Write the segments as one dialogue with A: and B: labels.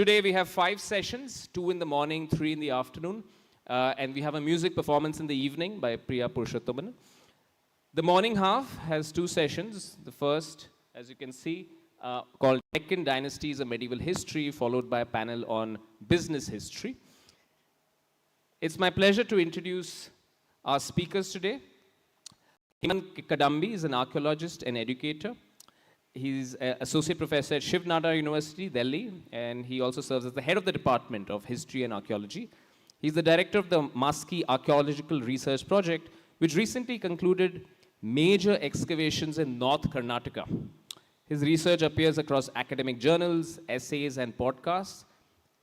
A: Today we have 5 sessions, 2 in the morning, 3 in the afternoon, and we have a music performance in the evening by Priya Purushottoman. The morning half has 2 sessions. The first, as you can see, called Deccan Dynasties, a Medieval History, followed by a panel on business history. It's my pleasure to introduce our speakers today. Hemanth Kadambi is an archaeologist and educator. He's an associate professor at Shiv Nada University, Delhi, and he also serves as the head of the Department of History and Archaeology. He's the director of the Maski Archaeological Research Project, which recently concluded major excavations in North Karnataka. His research appears across academic journals, essays, and podcasts.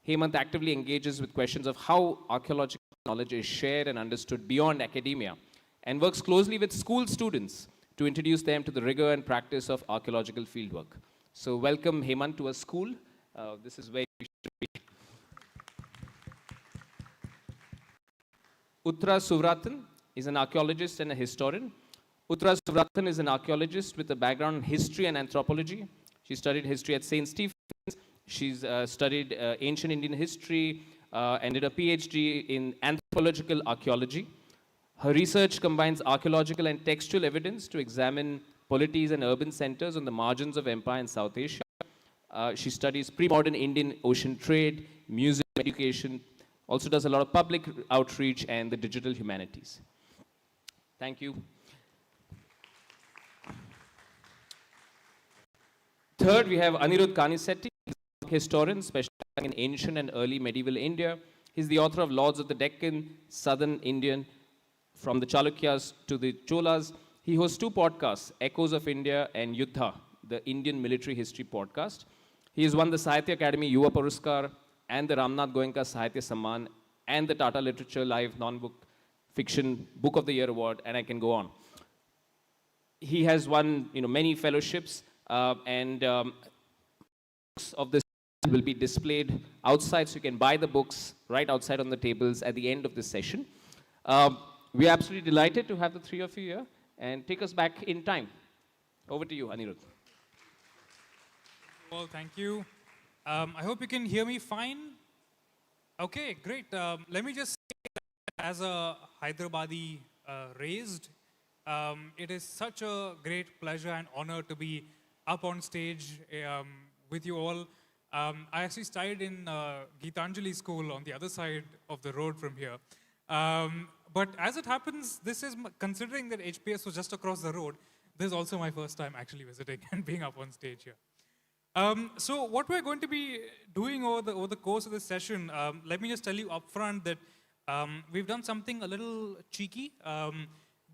A: Hemanth actively engages with questions of how archaeological knowledge is shared and understood beyond academia, and works closely with school students to introduce them to the rigor and practice of archaeological fieldwork. So welcome Hemanth to our school. This is where you should be. Uthara Suvrathan is an archaeologist and a historian. Uthara Suvrathan is an archaeologist with a background in history and anthropology. She studied history at St. Stephen's. She's studied ancient Indian history and did a PhD in anthropological archaeology. Her research combines archaeological and textual evidence to examine polities and urban centers on the margins of empire in South Asia. She studies pre-modern Indian ocean trade, museum education, also does a lot of public outreach and the digital humanities. Thank you. Third, we have Anirudh Kanisetti, historian specializing in ancient and early medieval India. He's the author of Lords of the Deccan, Southern Indian, from the Chalukyas to the Cholas. He hosts 2 podcasts, Echoes of India and Yuddha, the Indian military history podcast. He has won the Sahitya Academy Yuva Puruskar and the Ramnath Goenka Sahitya Samman and the Tata Literature Live Non-Book Fiction Book of the Year Award, and I can go on. He has won many fellowships, and books of this will be displayed outside, so you can buy the books right outside on the tables at the end of this session. We're absolutely delighted to have the 3 of you here and take us back in time. Over to you, Anirudh.
B: Well, thank you. I hope you can hear me fine. Okay, great. Let me just say that as a Hyderabadi raised, it is such a great pleasure and honor to be up on stage with you all. I actually studied in Geetanjali School on the other side of the road from here. But as it happens, this is considering that HPS was just across the road. This is also my first time actually visiting and being up on stage here. So what we're going to be doing over the course of this session, let me just tell you upfront that we've done something a little cheeky.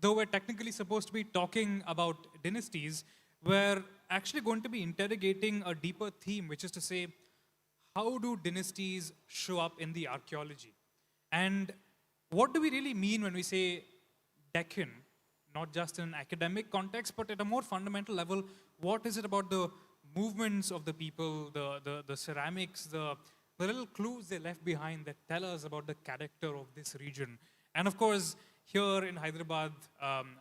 B: Though we're technically supposed to be talking about dynasties, we're actually going to be interrogating a deeper theme, which is to say, how do dynasties show up in the archaeology? And what do we really mean when we say Deccan? Not just in an academic context, but at a more fundamental level, what is it about the movements of the people, the ceramics, the little clues they left behind that tell us about the character of this region? And of course, here in Hyderabad,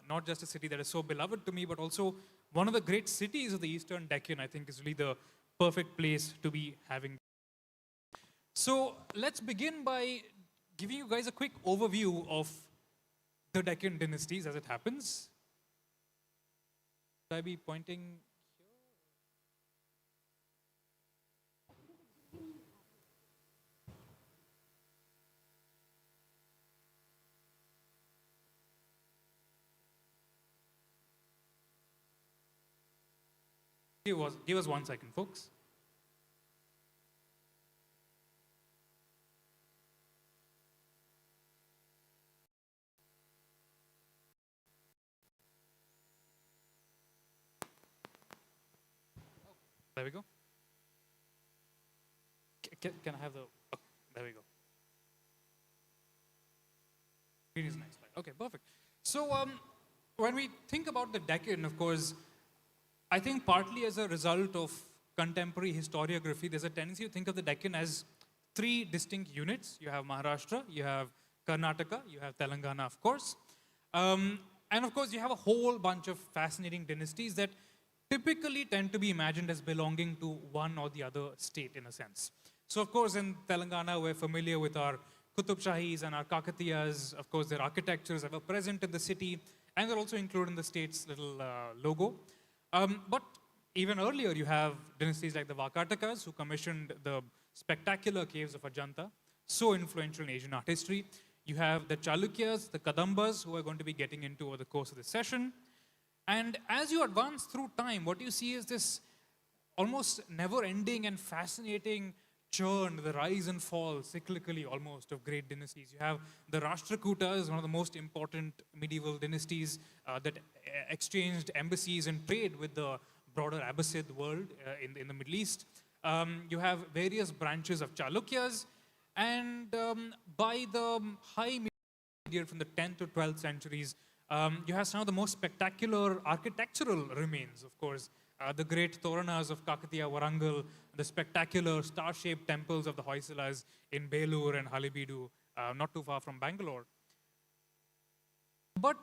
B: not just a city that is so beloved to me, but also one of the great cities of the Eastern Deccan, I think is really the perfect place to be having. So let's begin by giving you guys a quick overview of the Deccan dynasties as it happens. Should I be pointing here? Give us 1 second, folks. There we go. Can I have the... Oh, there we go. It is nice. Okay, perfect. So when we think about the Deccan, of course, I think partly as a result of contemporary historiography, there's a tendency to think of the Deccan as 3 distinct units. You have Maharashtra, you have Karnataka, you have Telangana, of course. And of course, you have a whole bunch of fascinating dynasties that typically tend to be imagined as belonging to one or the other state in a sense. So of course in Telangana, we're familiar with our Qutub Shahis and our Kakatiyas. Of course, their architectures are present in the city, and they're also included in the state's little logo. But even earlier, you have dynasties like the Vakatakas, who commissioned the spectacular caves of Ajanta, so influential in Asian art history. You have the Chalukyas, the Kadambas, who are going to be getting into over the course of this session. And as you advance through time, what you see is this almost never-ending and fascinating churn, the rise and fall, cyclically almost, of great dynasties. You have the Rashtrakutas, one of the most important medieval dynasties that exchanged embassies and trade with the broader Abbasid world in the Middle East. You have various branches of Chalukyas, and by the high period from the 10th to 12th centuries, you have some of the most spectacular architectural remains, of course. The great Toranas of Kakatiya Warangal, the spectacular star-shaped temples of the Hoysalas in Belur and Halebeedu, not too far from Bangalore. But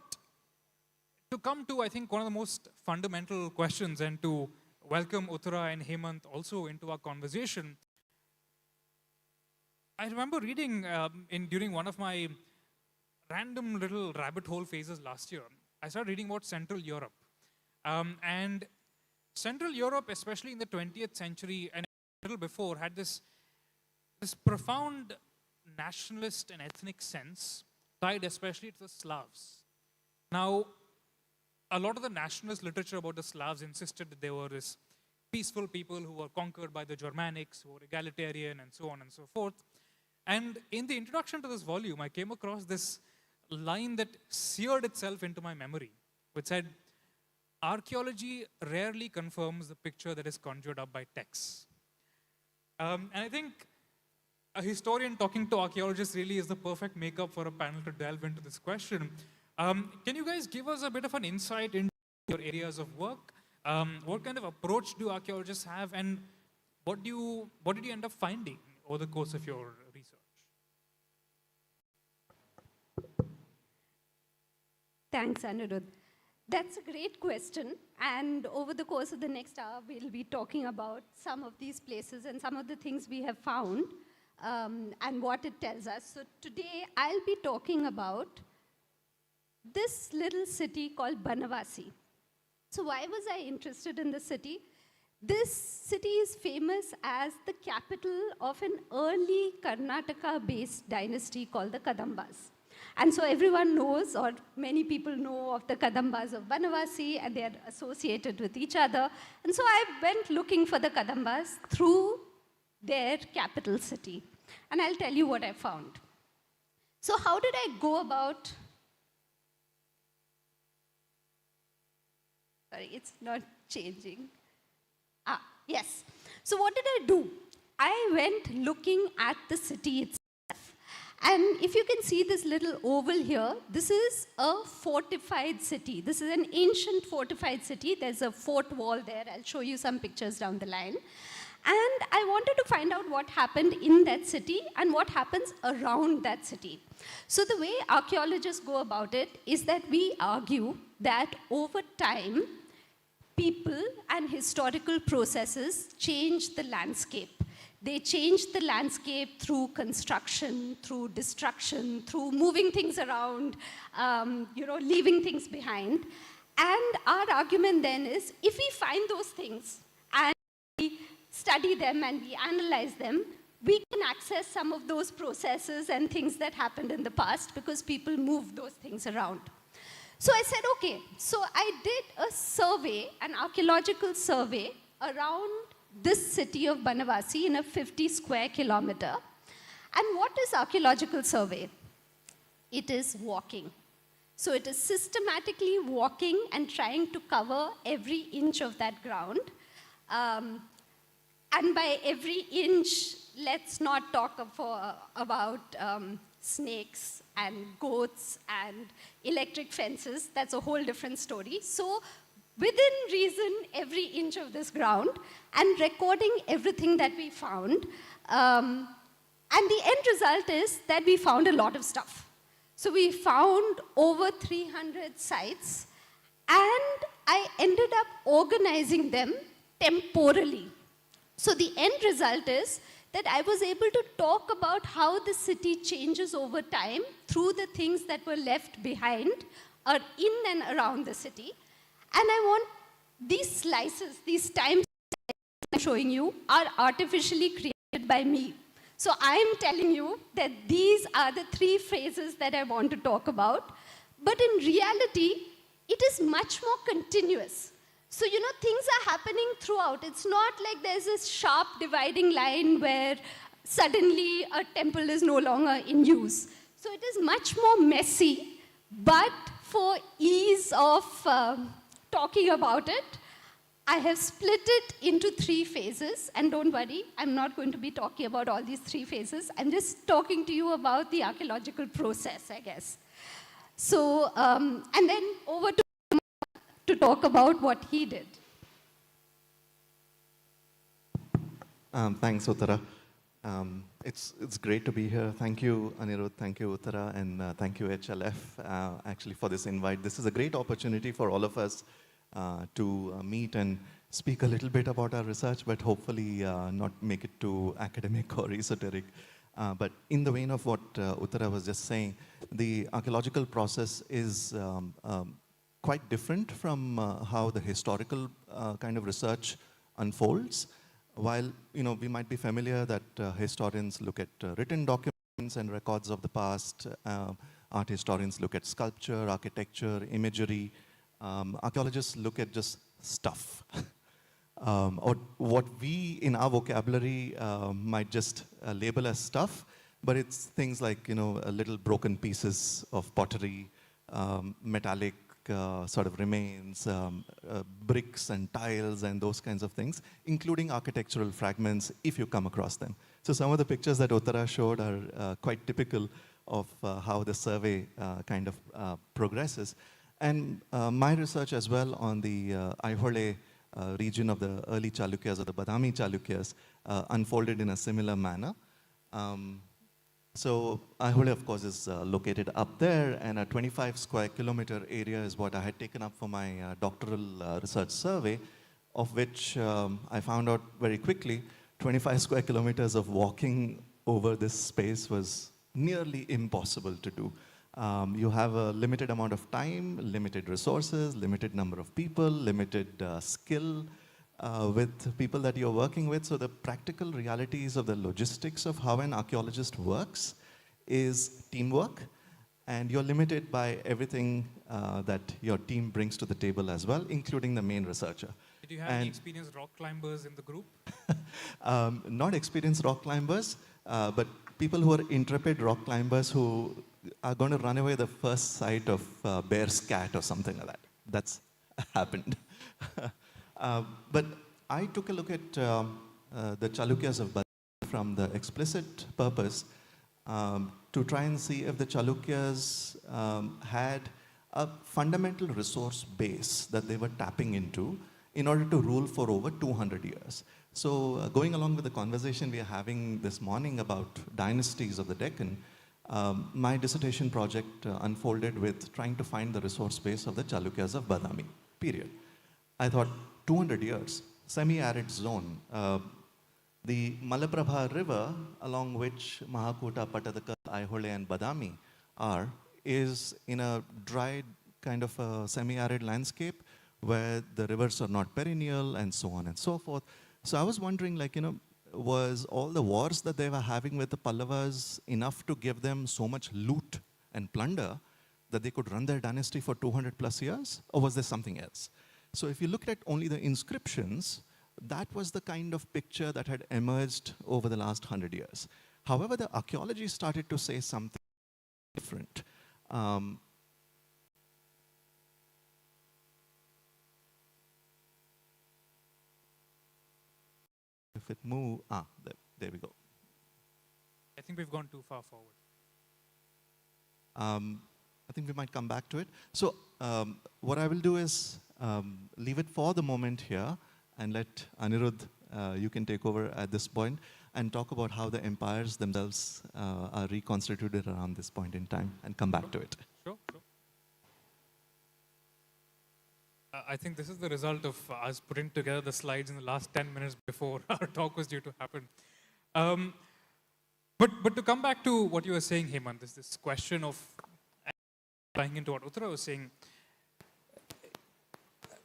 B: to come to, I think, one of the most fundamental questions, and to welcome Uthara and Hemanth also into our conversation, I remember reading during one of my random little rabbit hole phases last year, I started reading about Central Europe. And Central Europe, especially in the 20th century and a little before, had this profound nationalist and ethnic sense tied especially to the Slavs. Now, a lot of the nationalist literature about the Slavs insisted that they were this peaceful people who were conquered by the Germanics, who were egalitarian, and so on and so forth. And in the introduction to this volume, I came across this line that seared itself into my memory, which said, "Archaeology rarely confirms the picture that is conjured up by texts." And I think a historian talking to archaeologists really is the perfect makeup for a panel to delve into this question. Can you guys give us a bit of an insight into your areas of work? What kind of approach do archaeologists have, and what did you end up finding over the course of your research?
C: Thanks, Anirudh. That's a great question. And over the course of the next hour, we'll be talking about some of these places and some of the things we have found and what it tells us. So today, I'll be talking about this little city called Banavasi. So why was I interested in the city? This city is famous as the capital of an early Karnataka-based dynasty called the Kadambas. And so everyone knows, or many people know, of the Kadambas of Banavasi, and they are associated with each other. And so I went looking for the Kadambas through their capital city. And I'll tell you what I found. So how did I go about... Sorry, it's not changing. Yes. So what did I do? I went looking at the city itself. And if you can see this little oval here, this is a fortified city. This is an ancient fortified city. There's a fort wall there. I'll show you some pictures down the line. And I wanted to find out what happened in that city and what happens around that city. So the way archaeologists go about it is that we argue that over time, people and historical processes change the landscape. They change the landscape through construction, through destruction, through moving things around, leaving things behind. And our argument then is, if we find those things and we study them and we analyze them, we can access some of those processes and things that happened in the past because people moved those things around. So I said, okay, so I did a survey, an archaeological survey around this city of Banavasi in a 50 square kilometer. And what is archaeological survey? It is walking. So it is systematically walking and trying to cover every inch of that ground. And by every inch, let's not talk about snakes and goats and electric fences. That's a whole different story. So within reason, every inch of this ground, and recording everything that we found. And the end result is that we found a lot of stuff. So we found over 300 sites, and I ended up organizing them temporally. So the end result is that I was able to talk about how the city changes over time through the things that were left behind or in and around the city. And I want these slices, these time I'm showing you, are artificially created by me. So I'm telling you that these are the 3 phases that I want to talk about. But in reality, it is much more continuous. So, you know, things are happening throughout. It's not like there's this sharp dividing line where suddenly a temple is no longer in use. So it is much more messy, but for ease of talking about it, I have split it into 3 phases, and don't worry, I'm not going to be talking about all these 3 phases. I'm just talking to you about the archaeological process, I guess. So, and then over to talk about what he did.
D: Thanks, Uthara. It's great to be here. Thank you, Anirudh. Thank you, Uthara, and thank you, HLF, actually, for this invite. This is a great opportunity for all of us to meet and speak a little bit about our research, but hopefully not make it too academic or esoteric. But in the vein of what Uthara was just saying, the archaeological process is quite different from how the historical kind of research unfolds. While we might be familiar that historians look at written documents and records of the past, art historians look at sculpture, architecture, imagery, archaeologists look at just stuff. Or what we, in our vocabulary, might just label as stuff, but it's things like, little broken pieces of pottery, metallic sort of remains, bricks and tiles and those kinds of things, including architectural fragments, if you come across them. So some of the pictures that Uthara showed are quite typical of how the survey kind of progresses. And my research as well on the Aihole region of the early Chalukyas, or the Badami Chalukyas, unfolded in a similar manner. So Aihole, of course, is located up there, and a 25 square kilometer area is what I had taken up for my doctoral research survey, of which I found out very quickly, 25 square kilometers of walking over this space was nearly impossible to do. You have a limited amount of time, limited resources, limited number of people, limited skill with people that you're working with. So the practical realities of the logistics of how an archaeologist works is teamwork, and you're limited by everything that your team brings to the table as well, including the main researcher.
B: Did you have any experienced rock climbers in the group?
D: Not experienced rock climbers, but people who are intrepid rock climbers who are going to run away the first sight of bear's cat or something like that. That's happened. But I took a look at the Chalukyas of Badami from the explicit purpose to try and see if the Chalukyas had a fundamental resource base that they were tapping into in order to rule for over 200 years. So going along with the conversation we are having this morning about dynasties of the Deccan, my dissertation project unfolded with trying to find the resource base of the Chalukyas of Badami, period. I thought, 200 years, semi-arid zone. The Malaprabha River, along which Mahakota, Patadaka, Aihole, and Badami are, is in a dry kind of a semi-arid landscape where the rivers are not perennial and so on and so forth. So I was wondering, was all the wars that they were having with the Pallavas enough to give them so much loot and plunder that they could run their dynasty for 200 plus years? Or was there something else? So if you look at only the inscriptions, that was the kind of picture that had emerged over the last 100 years. However, the archaeology started to say something different. If it move, there we go.
B: I think we've gone too far forward.
D: I think we might come back to it. So what I will do is leave it for the moment here and let Anirudh, you can take over at this point and talk about how the empires themselves are reconstituted around this point in time and come back to it.
B: Sure. I think this is the result of us putting together the slides in the last 10 minutes before our talk was due to happen. Um, but to come back to what you were saying, Hemanth, is this question of tying into what Uthara was saying.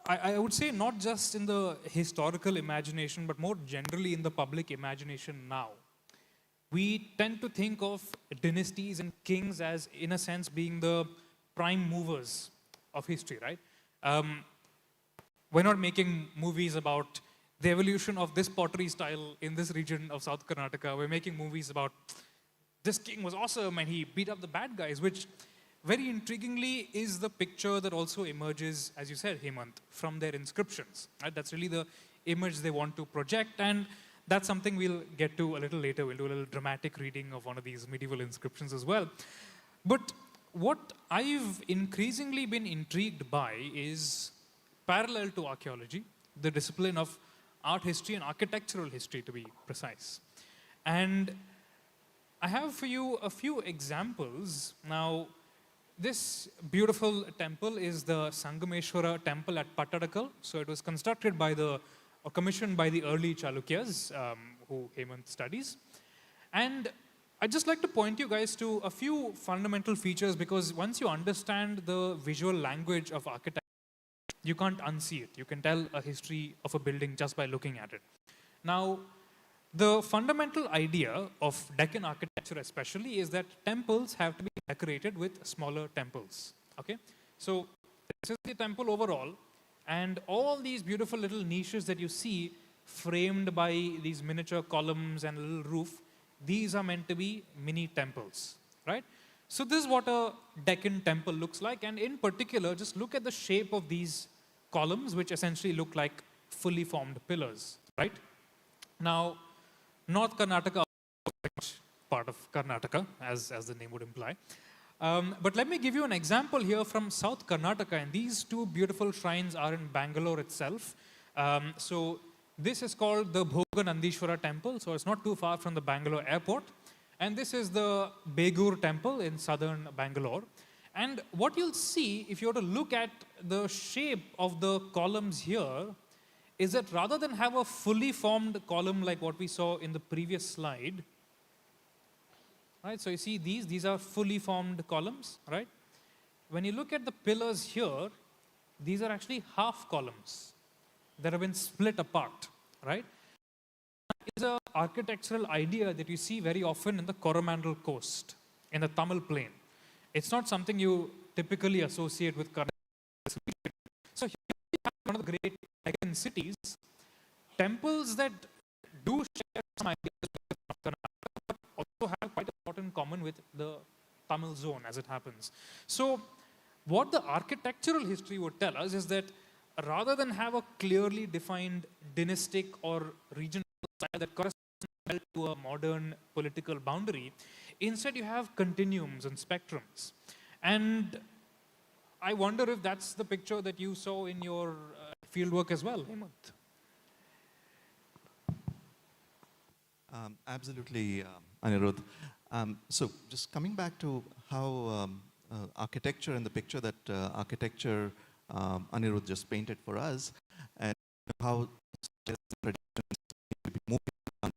B: I would say not just in the historical imagination, but more generally in the public imagination now. We tend to think of dynasties and kings as, in a sense, being the prime movers of history, right? We're not making movies about the evolution of this pottery style in this region of South Karnataka. We're making movies about this king was awesome and he beat up the bad guys, which very intriguingly is the picture that also emerges, as you said, Hemanth, from their inscriptions. Right? That's really the image they want to project, and that's something we'll get to a little later. We'll do a little dramatic reading of one of these medieval inscriptions as well. But what I've increasingly been intrigued by is parallel to archaeology, the discipline of art history and architectural history, to be precise. And I have for you a few examples. Now, this beautiful temple is the Sangameshwara temple at Pattadakal. So it was constructed by or commissioned by the early Chalukyas, who Hemanth studies. And I'd just like to point you guys to a few fundamental features, because once you understand the visual language of architecture, you can't unsee it. You can tell a history of a building just by looking at it. Now, the fundamental idea of Deccan architecture especially is that temples have to be decorated with smaller temples, okay? So this is the temple overall, and all these beautiful little niches that you see framed by these miniature columns and a little roof, these are meant to be mini temples, right? So this is what a Deccan temple looks like, and in particular, just look at the shape of these columns, which essentially look like fully formed pillars, right? Now, North Karnataka is part of Karnataka, as the name would imply. But let me give you an example here from South Karnataka, and these two beautiful shrines are in Bangalore itself. So this is called the Bhoganandishwara temple, so it's not too far from the Bangalore airport. And this is the Begur temple in southern Bangalore. And what you'll see, if you were to look at the shape of the columns here, is that rather than have a fully formed column like what we saw in the previous slide, right? So you see these are fully formed columns, right? When you look at the pillars here, these are actually half columns that have been split apart, right? It's an architectural idea that you see very often in the Coromandel coast, in the Tamil plain. It's not something you typically associate with Karnataka. So here we have one of the great Deccan cities, temples that do share some ideas with Karnataka, but also have quite a lot in common with the Tamil zone, as it happens. So what the architectural history would tell us is that rather than have a clearly defined dynastic or regional style that corresponds to a modern political boundary, instead you have continuums and spectrums. And I wonder if that's the picture that you saw in your fieldwork as well, Hemanth.
D: Absolutely, Anirudh. So just coming back to how architecture and the picture that architecture Anirudh just painted for us, and how traditions be moving on.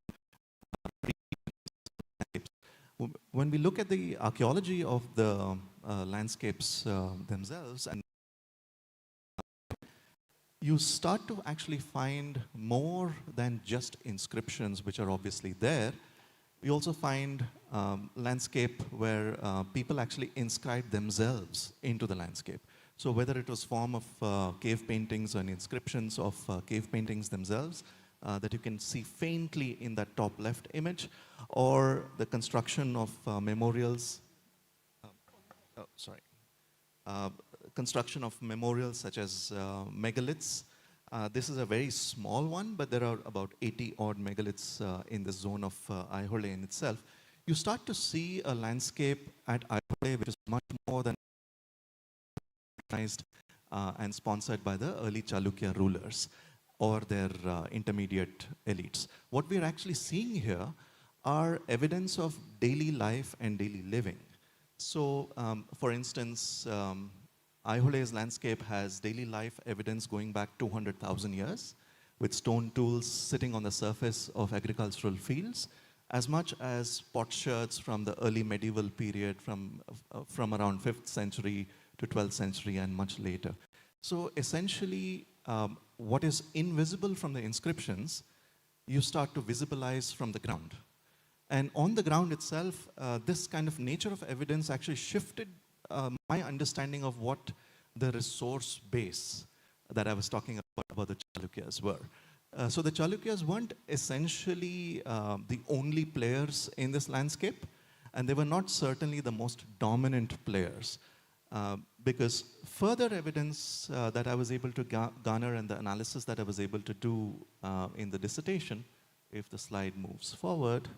D: When we look at the archaeology of the landscapes themselves, and you start to actually find more than just inscriptions, which are obviously there. We also find landscape where people actually inscribe themselves into the landscape. So whether it was form of cave paintings and inscriptions of cave paintings themselves, that you can see faintly in that top left image, or the construction of memorials, construction of memorials such as megaliths. This is a very small one, but there are about 80 odd megaliths in the zone of Aihole in itself. You start to see a landscape at Aihole which is much more than organized and sponsored by the early Chalukya rulers or their intermediate elites. What we are actually seeing here are evidence of daily life and daily living. So, for instance, Aihole's landscape has daily life evidence going back 200,000 years, with stone tools sitting on the surface of agricultural fields. as much as potsherds from the early medieval period, from around 5th century to 12th century and much later. So essentially, what is invisible from the inscriptions, you start to visualize from the ground. And on the ground itself, this kind of nature of evidence actually shifted my understanding of what the resource base that I was talking about the Chalukyas were. So the Chalukyas weren't essentially the only players in this landscape, and they were not certainly the most dominant players. Because further evidence that I was able to garner and the analysis that I was able to do in the dissertation, if the slide moves forward,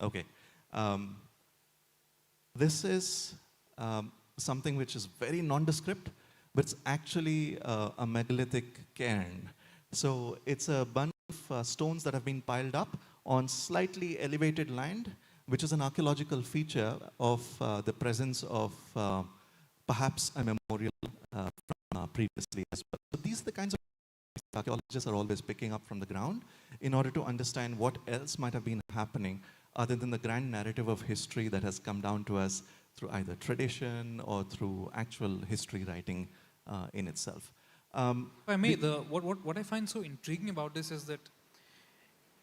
D: okay. This is something which is very nondescript, but it's actually a megalithic cairn. So it's a bunch of stones that have been piled up on slightly elevated land, which is an archaeological feature of the presence of perhaps a memorial from previously as well. So these are the kinds of archaeologists are always picking up from the ground in order to understand what else might have been happening other than the grand narrative of history that has come down to us through either tradition or through actual history writing in itself.
B: If I may, what I find so intriguing about this is that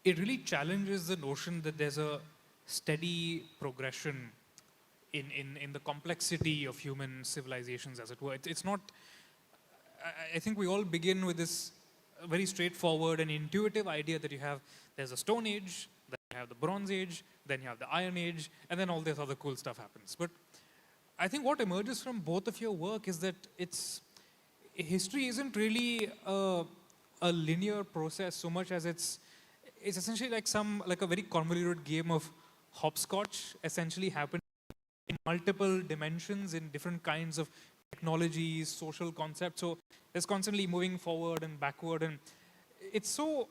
B: it really challenges the notion that there's a steady progression in the complexity of human civilizations, as it were. It's not, I think we all begin with this very straightforward and intuitive idea that there's a Stone Age, then you have the Bronze Age, then you have the Iron Age, and then all this other cool stuff happens. But I think what emerges from both of your work is that history isn't really a linear process so much as it's essentially like a very convoluted game of hopscotch, essentially happening in multiple dimensions in different kinds of technologies, social concepts. So it's constantly moving forward and backward, and it's so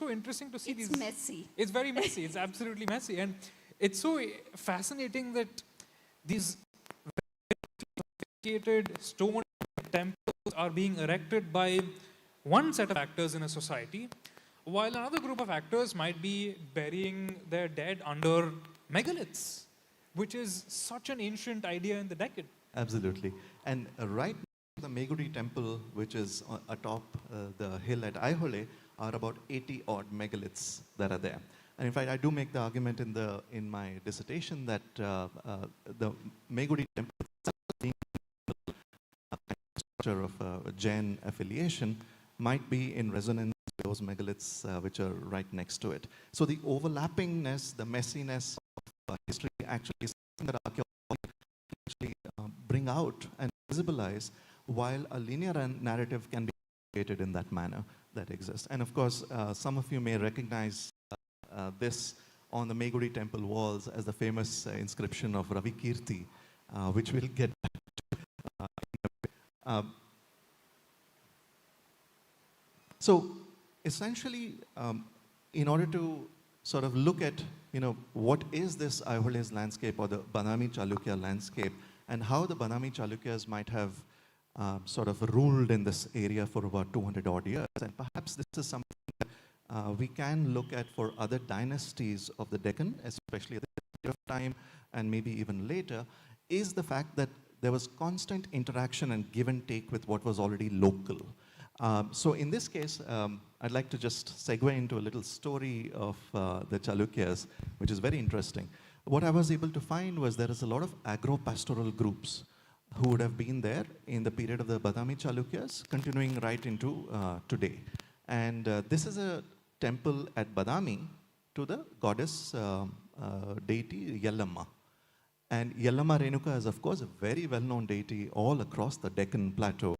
B: interesting to see
C: It's
B: these.
C: messy.
B: It's very messy. It's absolutely messy, and it's so fascinating that these sophisticated stone temples are being erected by one set of actors in a society, while another group of actors might be burying their dead under megaliths, which is such an ancient idea in the Deccan.
D: Absolutely. And right now, the Meguri temple, which is atop the hill at Aihole, are about 80 odd megaliths that are there. And in fact, I do make the argument in my dissertation that the Meguri temple being a structure of a Jain affiliation might be in resonance with those megaliths which are right next to it. So the overlappingness, the messiness of history actually is something that archaeology actually bring out and visualize, while a linear narrative can be created in that manner that exists. And of course, some of you may recognize this on the Meguri temple walls as the famous inscription of Ravi Kirti, which we'll get back to. So essentially, in order to sort of look at, what is this Aihole's landscape or the Badami Chalukya landscape, and how the Badami Chalukyas might have sort of ruled in this area for about 200 odd years. And perhaps this is something that we can look at for other dynasties of the Deccan, especially at this period of time and maybe even later, is the fact that there was constant interaction and give and take with what was already local. So in this case, I'd like to just segue into a little story of the Chalukyas, which is very interesting. What I was able to find was there is a lot of agro-pastoral groups who would have been there in the period of the Badami Chalukyas, continuing right into today. And this is a temple at Badami to the goddess deity Yellamma. And Yellamma Renuka is, of course, a very well-known deity all across the Deccan plateau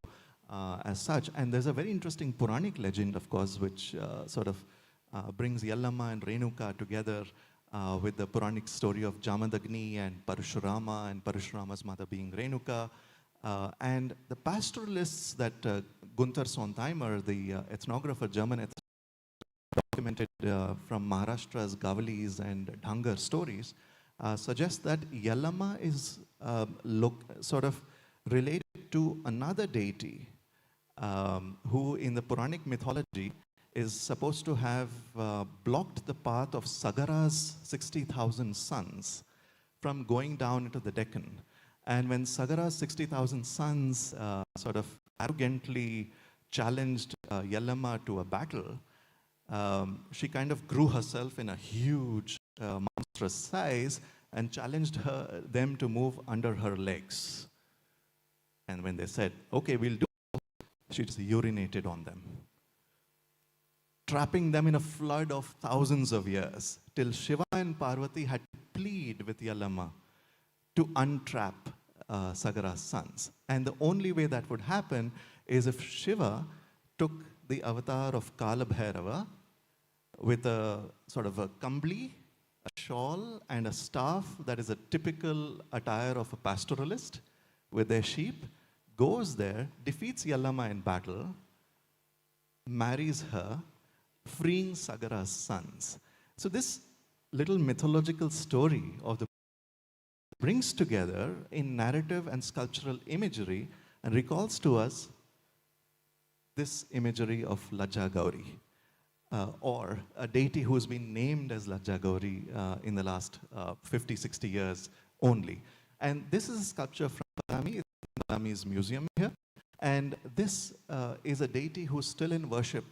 D: as such. And there's a very interesting Puranic legend, of course, which sort of brings Yellamma and Renuka together with the Puranic story of Jamadagni and Parashurama's mother being Renuka. And the pastoralists that Gunther Sontheimer, the ethnographer, German ethnographer, documented from Maharashtra's Gavalis and Dhangar stories, suggest that Yellamma is sort of related to another deity who in the Puranic mythology is supposed to have blocked the path of Sagara's 60,000 sons from going down into the Deccan. And when Sagara's 60,000 sons sort of arrogantly challenged Yellama to a battle, she kind of grew herself in a huge, monstrous size and challenged them to move under her legs. And when they said, okay, we'll do it, she just urinated on them, trapping them in a flood of thousands of years, till Shiva and Parvati had to plead with Yellama to untrap Sagara's sons. And the only way that would happen is if Shiva took the avatar of Kalabhairava with a sort of a kambli, a shawl, and a staff that is a typical attire of a pastoralist with their sheep, goes there, defeats Yellama in battle, marries her, freeing Sagara's sons. So this little mythological story of the brings together in narrative and sculptural imagery and recalls to us this imagery of Lajja Gauri, or a deity who has been named as Lajja Gauri in the last 50, 60 years only. And this is a sculpture from Badami, it's in Badami's museum here. And this is a deity who's still in worship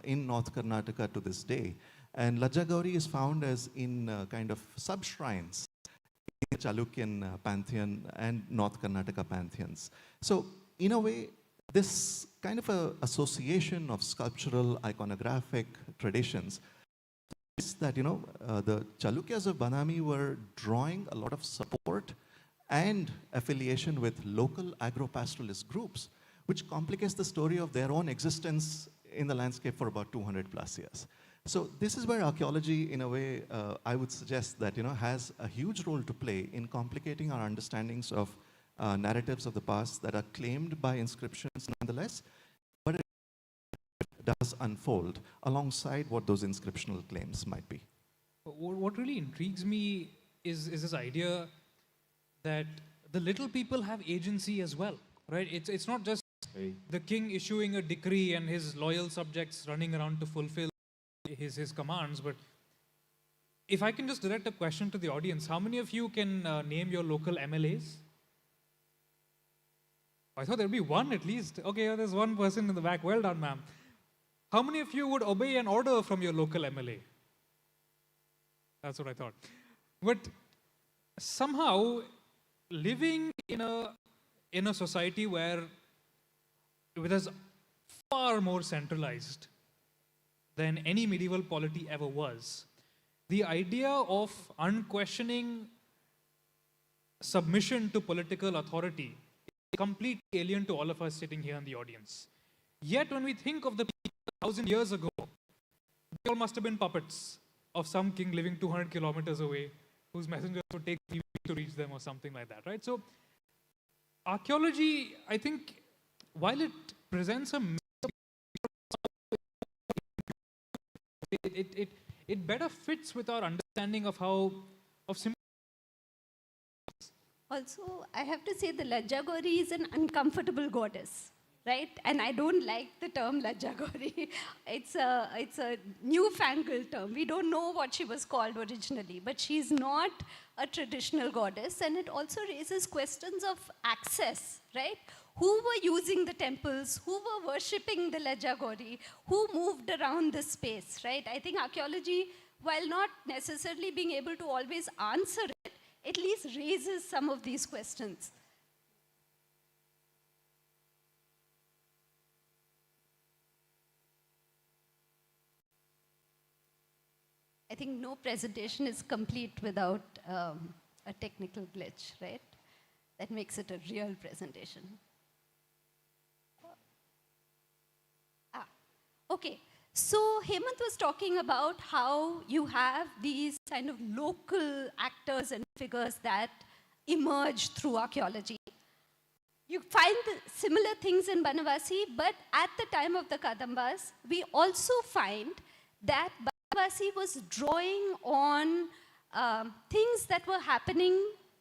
D: in North Karnataka to this day. And Lajja Gauri is found as in kind of sub-shrines in the Chalukyan pantheon and North Karnataka pantheons. So in a way, this kind of a association of sculptural iconographic traditions is that, the Chalukyas of Badami were drawing a lot of support and affiliation with local agro-pastoralist groups, which complicates the story of their own existence in the landscape for about 200 plus years. So this is where archaeology, in a way, I would suggest that, has a huge role to play in complicating our understandings of narratives of the past that are claimed by inscriptions nonetheless, but it does unfold alongside what those inscriptional claims might be.
B: What really intrigues me is this idea that the little people have agency as well, right? It's not just the king issuing a decree and his loyal subjects running around to fulfill his commands, but if I can just direct a question to the audience, how many of you can name your local MLAs? I thought there'd be one at least. Okay, there's one person in the back. Well done, ma'am. How many of you would obey an order from your local MLA? That's what I thought. But somehow, living in a society where it is far more centralized than any medieval polity ever was, the idea of unquestioning submission to political authority is completely alien to all of us sitting here in the audience. Yet when we think of the people 1,000 years ago, they all must have been puppets of some king living 200 kilometers away, whose messengers would take 3 weeks to reach them or something like that, right? So archaeology, I think, while it presents a it better fits with our understanding of simple.
C: Also, I have to say the Lajja Gauri is an uncomfortable goddess, right? And I don't like the term Lajja Gauri. It's a newfangled term. We don't know what she was called originally, but she's not a traditional goddess, and it also raises questions of access, right? Who were using the temples? Who were worshipping the Lajja Gauri? Who moved around this space, right? I think archaeology, while not necessarily being able to always answer it, at least raises some of these questions. I think no presentation is complete without a technical glitch, right? That makes it a real presentation. Okay, so Hemanth was talking about how you have these kind of local actors and figures that emerge through archaeology. You find similar things in Banavasi, but at the time of the Kadambas, we also find that Banavasi was drawing on things that were happening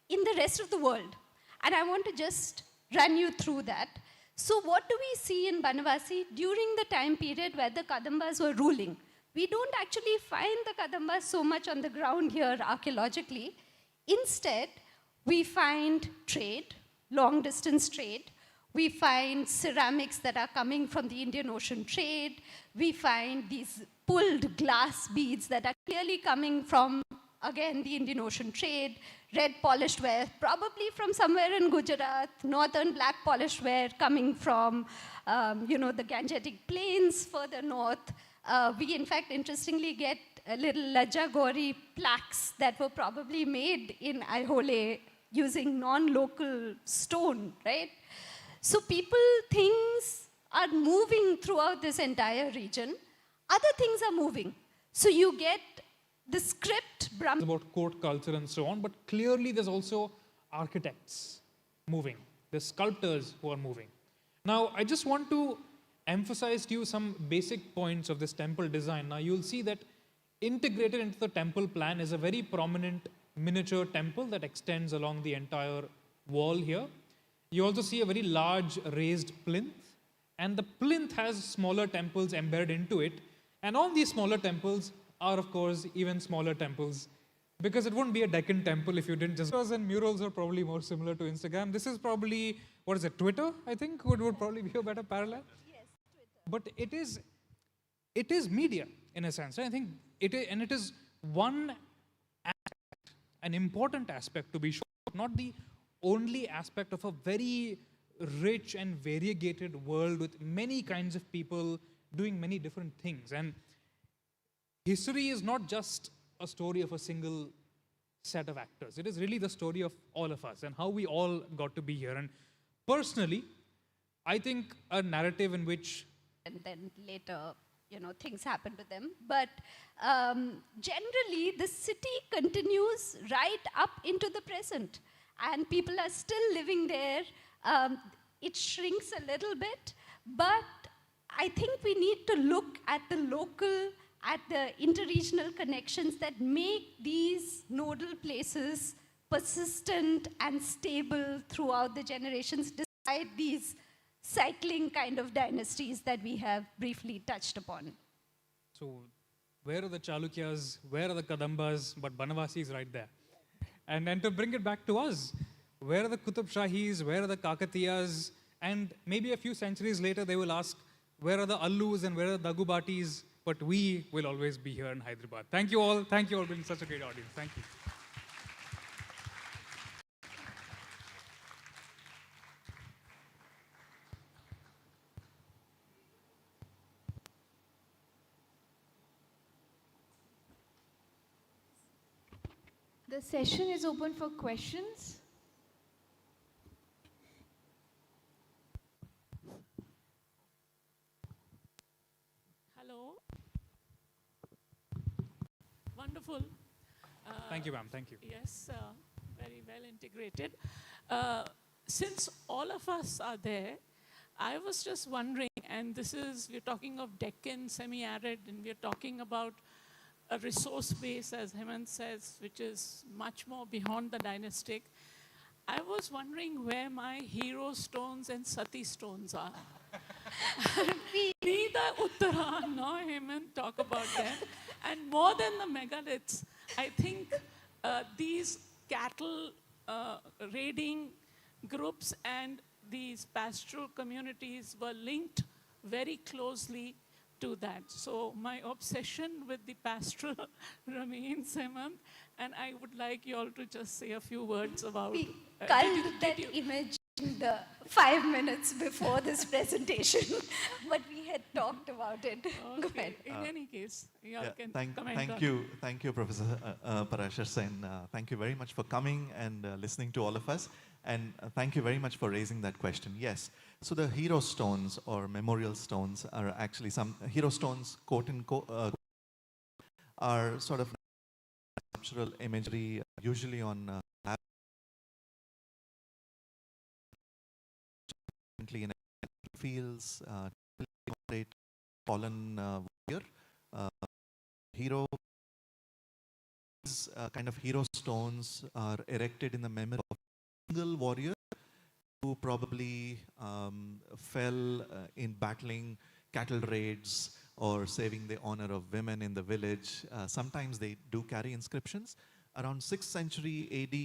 C: in the rest of the world. And I want to just run you through that. So what do we see in Banavasi during the time period where the Kadambas were ruling? We don't actually find the Kadambas so much on the ground here archaeologically. Instead, we find trade, long distance trade. We find ceramics that are coming from the Indian Ocean trade. We find these pulled glass beads that are clearly coming from, again, the Indian Ocean trade. Red polished ware, probably from somewhere in Gujarat. Northern black polished ware coming from, the Gangetic plains further north. We, in fact, interestingly get little Lajagori plaques that were probably made in Aihole using non-local stone, right? So things are moving throughout this entire region. Other things are moving. So you get the script,
B: about court culture and so on, but clearly there's also architects moving. There's sculptors who are moving. Now, I just want to emphasize to you some basic points of this temple design. Now, you'll see that integrated into the temple plan is a very prominent miniature temple that extends along the entire wall here. You also see a very large raised plinth, and the plinth has smaller temples embedded into it. And on these smaller temples are, of course, even smaller temples, because it wouldn't be a Deccan temple if you didn't just... And murals are probably more similar to Instagram. This is probably, what is it, Twitter, I think, would probably be a better parallel.
C: Yes, Twitter.
B: But it is media, in a sense. I think it is one aspect, an important aspect to be sure, not the only aspect of a very rich and variegated world with many kinds of people doing many different things. And history is not just a story of a single set of actors. It is really the story of all of us and how we all got to be here. And personally, I think a narrative in which...
C: And then later, things happen to them. But generally, the city continues right up into the present. And people are still living there. It shrinks a little bit. But I think we need to look at the local, at the interregional connections that make these nodal places persistent and stable throughout the generations, despite these cycling kind of dynasties that we have briefly touched upon.
B: So, where are the Chalukyas? Where are the Kadambas? But Banavasi is right there. And then to bring it back to us, where are the Qutub Shahis? Where are the Kakatiyas? And maybe a few centuries later, they will ask, where are the Allus and where are the Dagubatis? But we will always be here in Hyderabad. Thank you all. Thank you all for being such a great audience. Thank you.
E: The session is open for questions.
F: Hello. Wonderful.
B: Thank you, ma'am. Thank you.
F: Yes, very well integrated. Since all of us are there, I was just wondering, and we're talking of Deccan, semi-arid, and we're talking about a resource base, as Hemanth says, which is much more beyond the dynastic. I was wondering where my hero stones and Sati stones are. Neither Uthara nor Hemanth talk about them. And more than the megaliths, I think these cattle raiding groups and these pastoral communities were linked very closely to that. So my obsession with the pastoral remains, Hemanth, and I would like you all to just say a few words about...
C: We culled that image in the 5 minutes before this presentation, but we had talked about it.
F: Okay.
C: Go ahead.
F: In any case, you all can comment
D: thank
F: on
D: you. Thank you, Professor Parashar Sen. Thank you very much for coming and listening to all of us. And thank you very much for raising that question. Yes, so the hero stones or memorial stones are actually some hero stones, quote unquote, are sort of sculptural imagery, usually on in fields, fallen warrior, hero. These kind of hero stones are erected in the memory of a single warrior who probably fell in battling cattle raids or saving the honor of women in the village. Sometimes they do carry inscriptions. Around 6th century AD,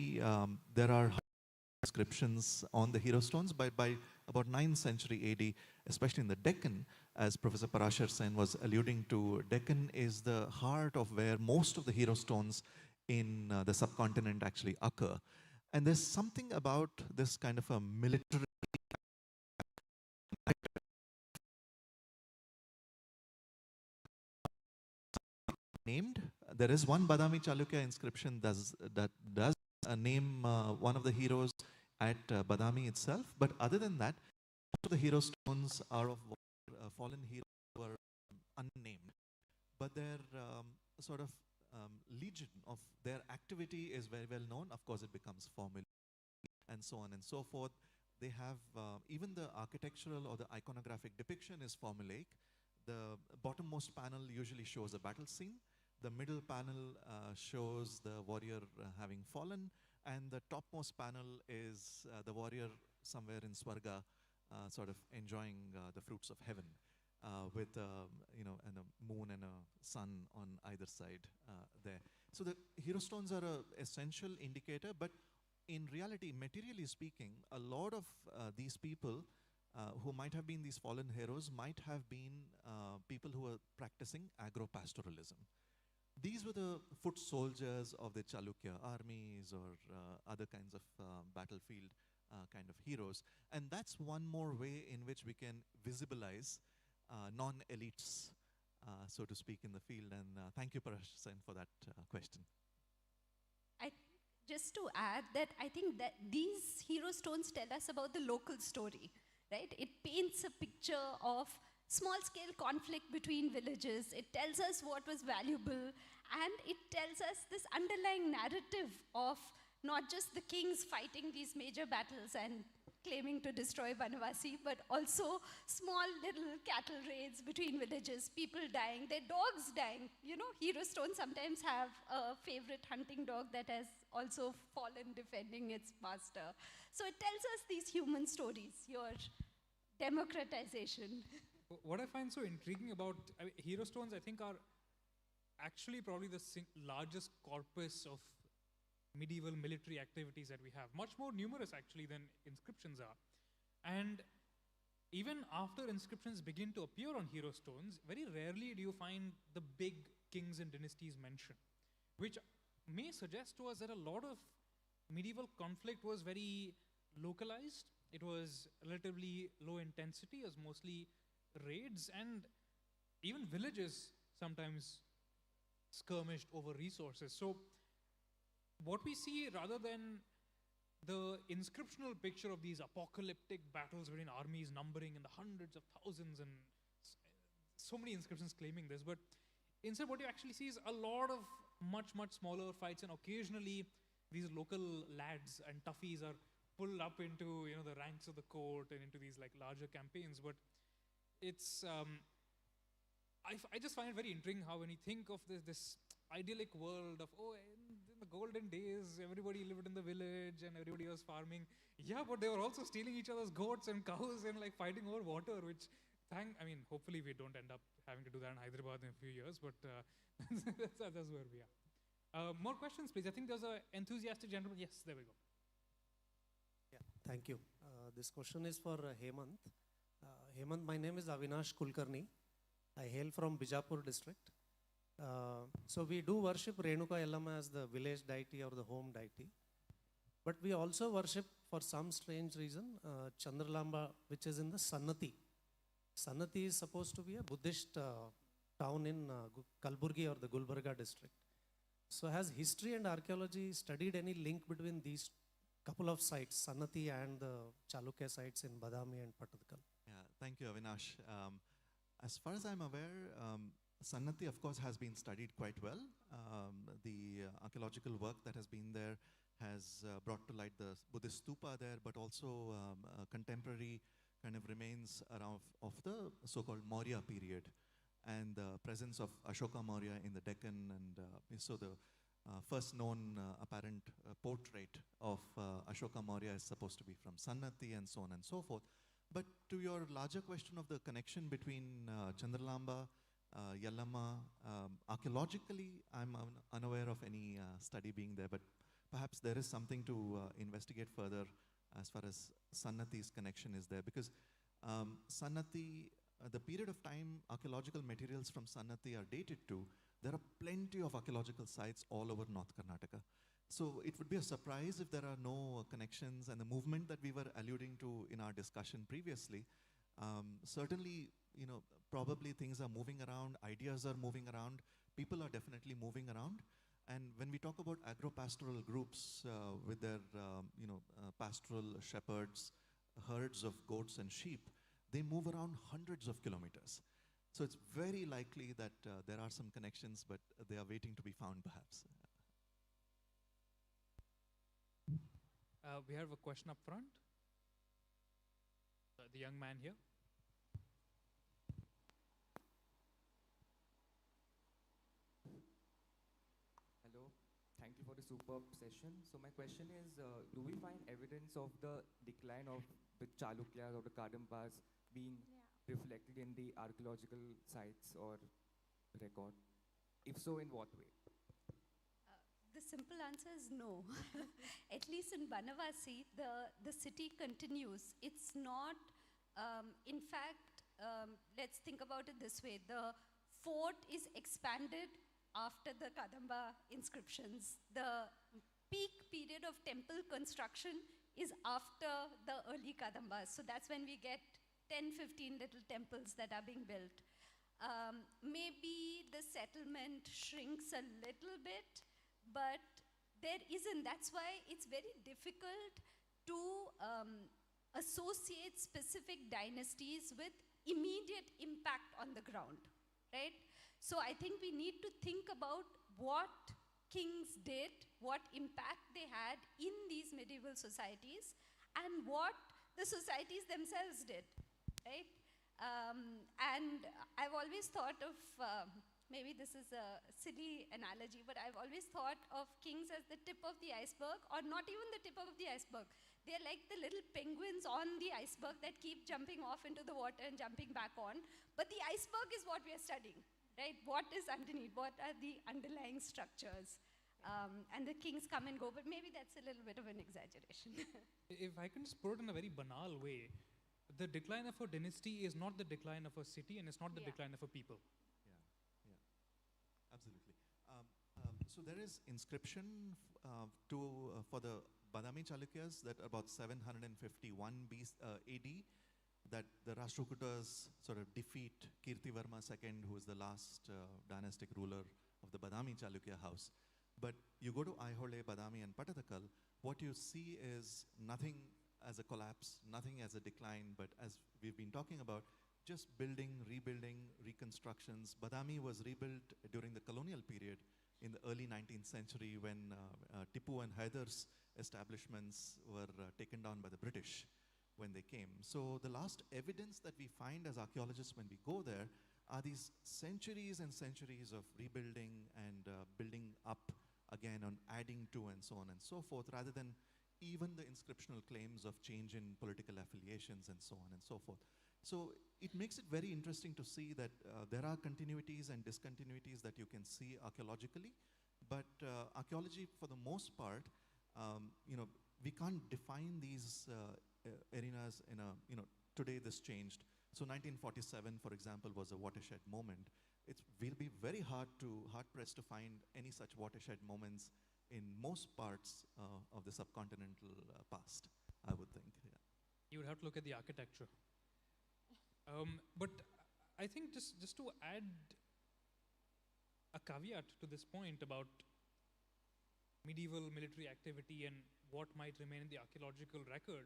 D: there are inscriptions on the hero stones. By about 9th century AD, especially in the Deccan, as Professor Parashar Sen was alluding to, Deccan is the heart of where most of the hero stones in the subcontinent actually occur. And there's something about this kind of a military named. There is one Badami Chalukya inscription that does name one of the heroes at Badami itself. But other than that, most of the hero stones are of fallen heroes who are unnamed. But their sort of legion of their activity is very well known. Of course, it becomes formula and so on and so forth. They have, even the architectural or the iconographic depiction is formulaic. The bottommost panel usually shows a battle scene. The middle panel shows the warrior having fallen, and the topmost panel is the warrior somewhere in Swarga, sort of enjoying the fruits of heaven, with and a moon and a sun on either side there. So the hero stones are an essential indicator, but in reality, materially speaking, a lot of these people who might have been these fallen heroes might have been people who were practicing agro-pastoralism. These were the foot soldiers of the Chalukya armies or other kinds of battlefield kind of heroes. And that's one more way in which we can visibilize non-elites, so to speak, in the field. And thank you, Parash Sen, for that question.
C: Just to add that I think that these hero stones tell us about the local story, right? It paints a picture of small-scale conflict between villages. It tells us what was valuable, and it tells us this underlying narrative of not just the kings fighting these major battles and claiming to destroy Banavasi, but also small little cattle raids between villages, people dying, their dogs dying. You know, hero stones sometimes have a favorite hunting dog that has also fallen defending its master. So it tells us these human stories, your democratization.
B: What I find so intriguing about hero stones, I think, are actually probably the largest corpus of medieval military activities that we have. Much more numerous, actually, than inscriptions are. And even after inscriptions begin to appear on hero stones, very rarely do you find the big kings and dynasties mentioned, which may suggest to us that a lot of medieval conflict was very localized. It was relatively low intensity, as mostly raids, and even villages sometimes skirmished over resources. So what we see, rather than the inscriptional picture of these apocalyptic battles between armies numbering in the hundreds of thousands and so many inscriptions claiming this, but instead what you actually see is a lot of much smaller fights, and occasionally these local lads and toughies are pulled up into the ranks of the court and into these like larger campaigns. But it's I just find it very intriguing how when you think of this idyllic world of, in the golden days, everybody lived in the village and everybody was farming. Yeah, but they were also stealing each other's goats and cows and like fighting over water, which hopefully we don't end up having to do that in Hyderabad in a few years, but that's where we are. More questions, please. I think there's an enthusiastic gentleman. Yes, there we go.
G: Yeah, thank you. This question is for Hemanth. Hemanth, my name is Avinash Kulkarni. I hail from Bijapur district. So we do worship Renuka Yellama as the village deity or the home deity. But we also worship, for some strange reason, Chandralamba, which is in the Sannati. Sannati is supposed to be a Buddhist town in Kalburgi or the Gulbarga district. So has history and archaeology studied any link between these couple of sites, Sannati and the Chalukya sites in Badami and Patadkal?
D: Yeah, thank you, Avinash. As far as I'm aware, Sannati, of course, has been studied quite well. The archaeological work that has been there has brought to light the Buddhist stupa there, but also contemporary kind of remains around of the so-called Maurya period and the presence of Ashoka Maurya in the Deccan. And so the first known apparent portrait of Ashoka Maurya is supposed to be from Sannati and so on and so forth. But to your larger question of the connection between Chandralamba, Yellamma, archaeologically, I'm unaware of any study being there, but perhaps there is something to investigate further as far as Sannati's connection is there. Because Sannati, the period of time archaeological materials from Sannati are dated to, there are plenty of archaeological sites all over North Karnataka. So it would be a surprise if there are no connections, and the movement that we were alluding to in our discussion previously, certainly, probably things are moving around, ideas are moving around, people are definitely moving around. And when we talk about agro-pastoral groups with their, pastoral shepherds, herds of goats and sheep, they move around hundreds of kilometers. So it's very likely that there are some connections, but they are waiting to be found perhaps.
B: We have a question up front. The young man here.
H: Hello, thank you for the superb session. So my question is, do we find evidence of the decline of the Chalukyas or the Kadambas being reflected in the archaeological sites or record? If so, in what way?
C: The simple answer is no. At least in Banavasi, the city continues. It's not, in fact, let's think about it this way. The fort is expanded after the Kadamba inscriptions. The peak period of temple construction is after the early Kadambas. So that's when we get 10, 15 little temples that are being built. Maybe the settlement shrinks a little bit, but there isn't. That's why it's very difficult to associate specific dynasties with immediate impact on the ground, right? So I think we need to think about what kings did, what impact they had in these medieval societies, and what the societies themselves did, right? And I've always thought of, maybe this is a silly analogy, but I've always thought of kings as the tip of the iceberg, or not even the tip of the iceberg. They're like the little penguins on the iceberg that keep jumping off into the water and jumping back on. But the iceberg is what we are studying, right? What is underneath? What are the underlying structures? And the kings come and go, but maybe that's a little bit of an exaggeration.
B: If I can just put it in a very banal way, the decline of a dynasty is not the decline of a city, and it's not the decline of a people.
D: Yeah, absolutely. So there is inscription for the Badami Chalukyas that about 751 AD, that the Rashtrakutas sort of defeat Kirtivarma II, who is the last dynastic ruler of the Badami Chalukya house. But you go to Aihole, Badami and Patadakal, what you see is nothing as a collapse, nothing as a decline, but as we've been talking about, just building, rebuilding, reconstructions. Badami was rebuilt during the colonial period in the early 19th century when Tipu and Haidar's establishments were taken down by the British when they came. So the last evidence that we find as archaeologists when we go there are these centuries and centuries of rebuilding and building up again on adding to and so on and so forth, rather than even the inscriptional claims of change in political affiliations and so on and so forth. So it makes it very interesting to see that there are continuities and discontinuities that you can see archaeologically, but archaeology, for the most part, we can't define these arenas in a, today this changed. So 1947, for example, was a watershed moment. It will be very hard-pressed to find any such watershed moments in most parts of the subcontinental past, I would think. Yeah.
B: You would have to look at the architecture. But I think just to add a caveat to this point about medieval military activity and what might remain in the archaeological record,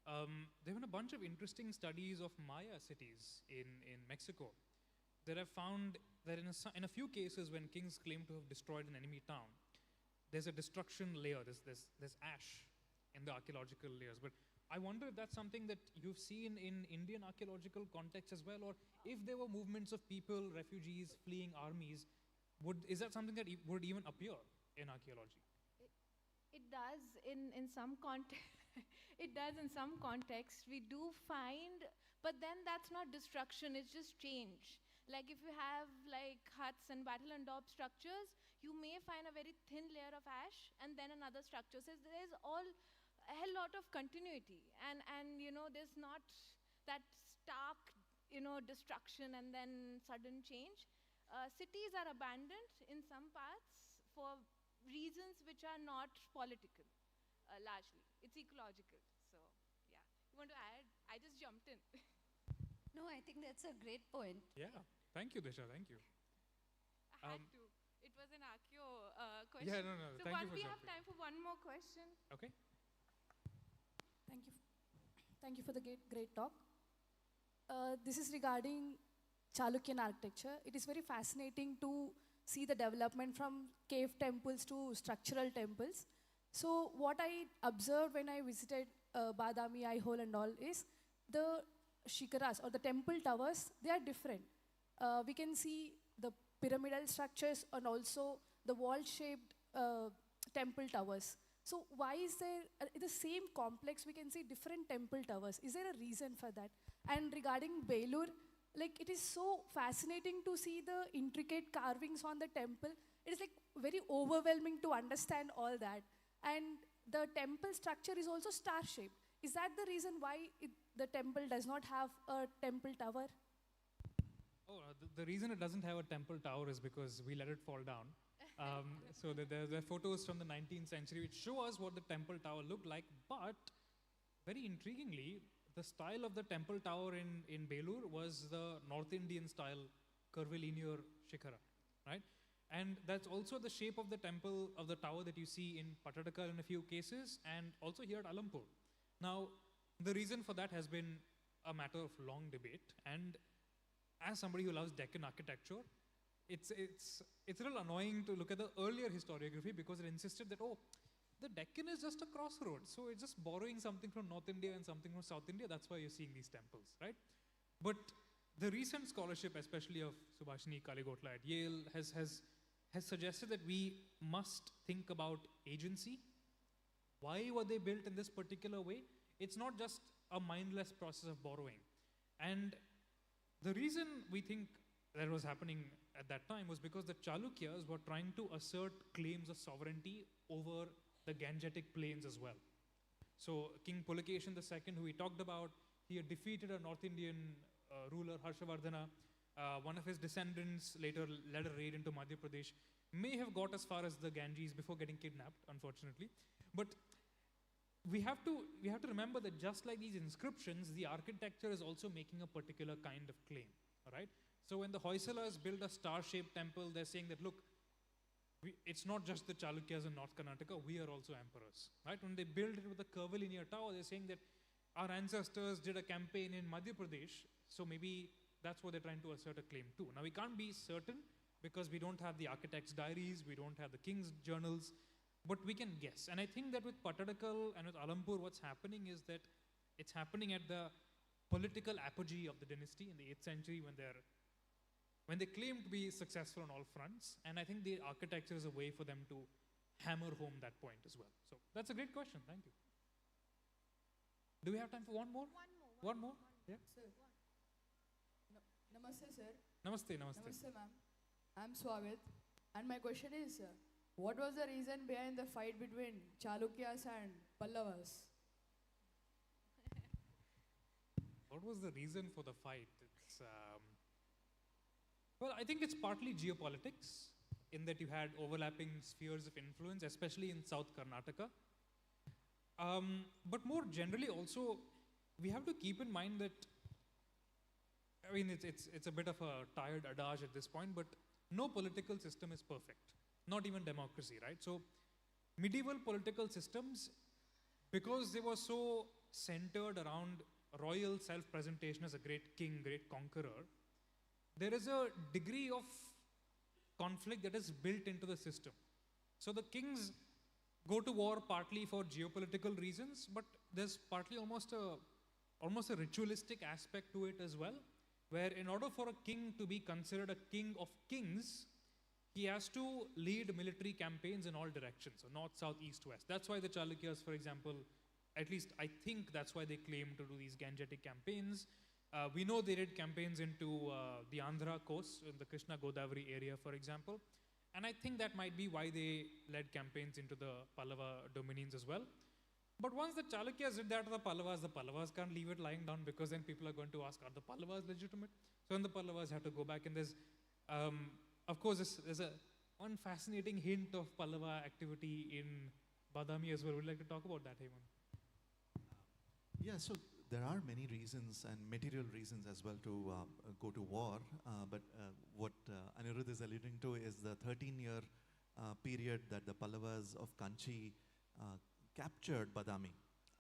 B: there have been a bunch of interesting studies of Maya cities in Mexico that have found that in a few cases when kings claim to have destroyed an enemy town, there's a destruction layer, there's ash in the archaeological layers. But I wonder if that's something that you've seen in Indian archaeological context as well, or if there were movements of people, refugees, fleeing armies, is that something that would even appear in archaeology?
E: It does in some context. It does in some context. We do find, but then that's not destruction, it's just change. Like if you have like huts and battle and daub structures, you may find a very thin layer of ash and then another structure. So there's a hell lot of continuity, and you know, there's not that stark, you know, destruction and then sudden change. Cities are abandoned in some parts for reasons which are not political, largely. It's ecological. So, yeah. You want to add? I just jumped in.
C: No, I think that's a great point.
B: Yeah. Thank you, Disha. Thank you.
E: I had to. It was an archeo question.
B: Yeah, no.
E: So
B: Thank you for
E: we have
B: jumping.
E: time for one more question.
B: Okay.
I: Thank you. Thank you for the great talk. This is regarding Chalukyan architecture. It is very fascinating to see the development from cave temples to structural temples. So what I observed when I visited Badami, Aihole and all is the shikaras or the temple towers, they are different. We can see the pyramidal structures and also the wall-shaped temple towers. So why is there, in the same complex, we can see different temple towers? Is there a reason for that? And regarding Belur, like it is so fascinating to see the intricate carvings on the temple. It is like very overwhelming to understand all that. And the temple structure is also star-shaped. Is that the reason why the temple does not have a temple tower?
B: Oh, the reason it doesn't have a temple tower is because we let it fall down. So there are photos from the 19th century which show us what the temple tower looked like, but very intriguingly, the style of the temple tower in Belur was the North Indian style curvilinear shikhara, right? And that's also the shape of the temple, of the tower that you see in Pattadakal in a few cases, and also here at Alampur. Now, the reason for that has been a matter of long debate, and as somebody who loves Deccan architecture, it's a little annoying to look at the earlier historiography because it insisted that, oh, the Deccan is just a crossroads. So it's just borrowing something from North India and something from South India. That's why you're seeing these temples, right? But the recent scholarship, especially of Subhashini Kaligotla at Yale, has suggested that we must think about agency. Why were they built in this particular way? It's not just a mindless process of borrowing. And the reason we think that was happening at that time was because the Chalukyas were trying to assert claims of sovereignty over the Gangetic plains as well. So King Pulakeshin II, who we talked about, he had defeated a North Indian ruler, Harshavardhana. One of his descendants later led a raid into Madhya Pradesh, may have got as far as the Ganges before getting kidnapped, unfortunately. But we have to remember that just like these inscriptions, the architecture is also making a particular kind of claim, all right? So when the Hoysalas build a star-shaped temple, they're saying that, look, it's not just the Chalukyas in North Karnataka, we are also emperors, right? When they build it with a curvilinear tower, they're saying that our ancestors did a campaign in Madhya Pradesh, so maybe that's what they're trying to assert a claim to. Now, we can't be certain because we don't have the architect's diaries, we don't have the king's journals, but we can guess. And I think that with Pattadakal and with Alampur, what's happening is that it's happening at the political apogee of the dynasty in the 8th century when they claim to be successful on all fronts. And I think the architecture is a way for them to hammer home that point as well. So that's a great question. Thank you. Do we have time for one more? One more? Yeah.
J: Sir. Namaste, sir.
B: Namaste.
J: Namaste, ma'am. I'm Swagit. And my question is, what was the reason behind the fight between Chalukyas and Pallavas?
B: What was the reason for the fight? Well, I think it's partly geopolitics, in that you had overlapping spheres of influence, especially in South Karnataka. But more generally also, we have to keep in mind that, I mean, it's a bit of a tired adage at this point, but no political system is perfect, not even democracy, right? So medieval political systems, because they were so centered around royal self-presentation as a great king, great conqueror, there is a degree of conflict that is built into the system. So the kings go to war partly for geopolitical reasons, but there's partly almost a ritualistic aspect to it as well, where in order for a king to be considered a king of kings, he has to lead military campaigns in all directions, so north, south, east, west. That's why the Chalukyas, for example, at least I think that's why they claim to do these Gangetic campaigns. We know they did campaigns into the Andhra coast, in the Krishna Godavari area, for example. And I think that might be why they led campaigns into the Pallava dominions as well. But once the Chalukyas did that to the Pallavas can't leave it lying down, because then people are going to ask, are the Pallavas legitimate? So then the Pallavas have to go back, and there's, of course, there's one fascinating hint of Pallava activity in Badami as well. Would you like to talk about that, Hemanth?
D: Yeah, so there are many reasons and material reasons as well to go to war, but what Anirudh is alluding to is the 13-year period that the Pallavas of Kanchi captured Badami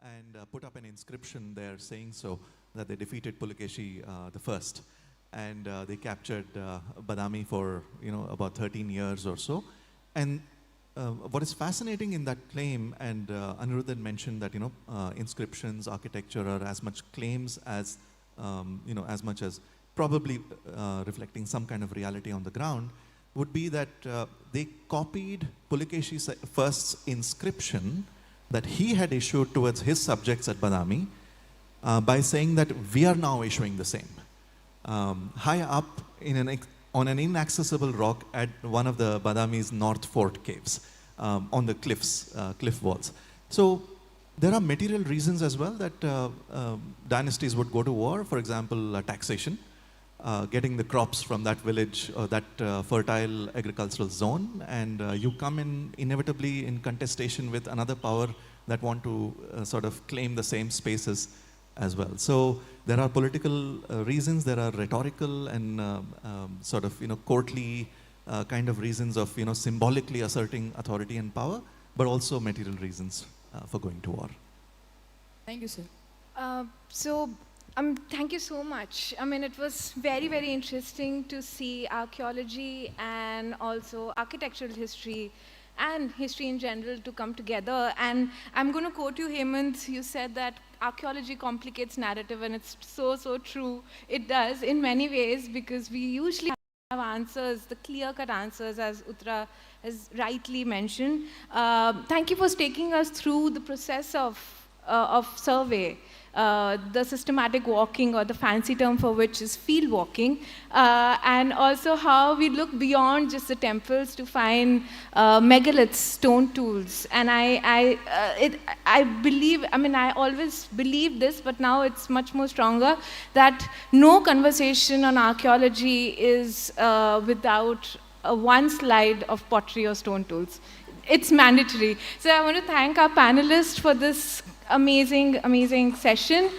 D: and put up an inscription there saying so, that they defeated Pulakeshi the first, and they captured Badami for about 13 years or so. And what is fascinating in that claim, and Anirudh had mentioned that inscriptions, architecture are as much claims as as much as probably reflecting some kind of reality on the ground, would be that they copied Pulakeshi's first inscription that he had issued towards his subjects at Badami by saying that we are now issuing the same. High up on an inaccessible rock at one of the Badami's North Fort caves, on the cliff walls. So there are material reasons as well that dynasties would go to war. For example, taxation, getting the crops from that village or that fertile agricultural zone, and you come in inevitably in contestation with another power that want to sort of claim the same spaces as well. So there are political reasons, there are rhetorical and sort of courtly kind of reasons of symbolically asserting authority and power, but also material reasons for going to war.
J: Thank you, sir.
E: Thank you so much. I mean, it was very, very interesting to see archaeology and also architectural history and history in general to come together. And I'm going to quote you, Hemanth. You said that archaeology complicates narrative, and it's so, so true. It does in many ways, because we usually have answers, the clear-cut answers, as Uthara has rightly mentioned. Thank you for taking us through the process of survey. The systematic walking, or the fancy term for which is field walking, and also how we look beyond just the temples to find megaliths, stone tools. And I believe, I mean, I always believed this, but now it's much more stronger, that no conversation on archaeology is without one slide of pottery or stone tools. It's mandatory. So I want to thank our panelists for this amazing, amazing session.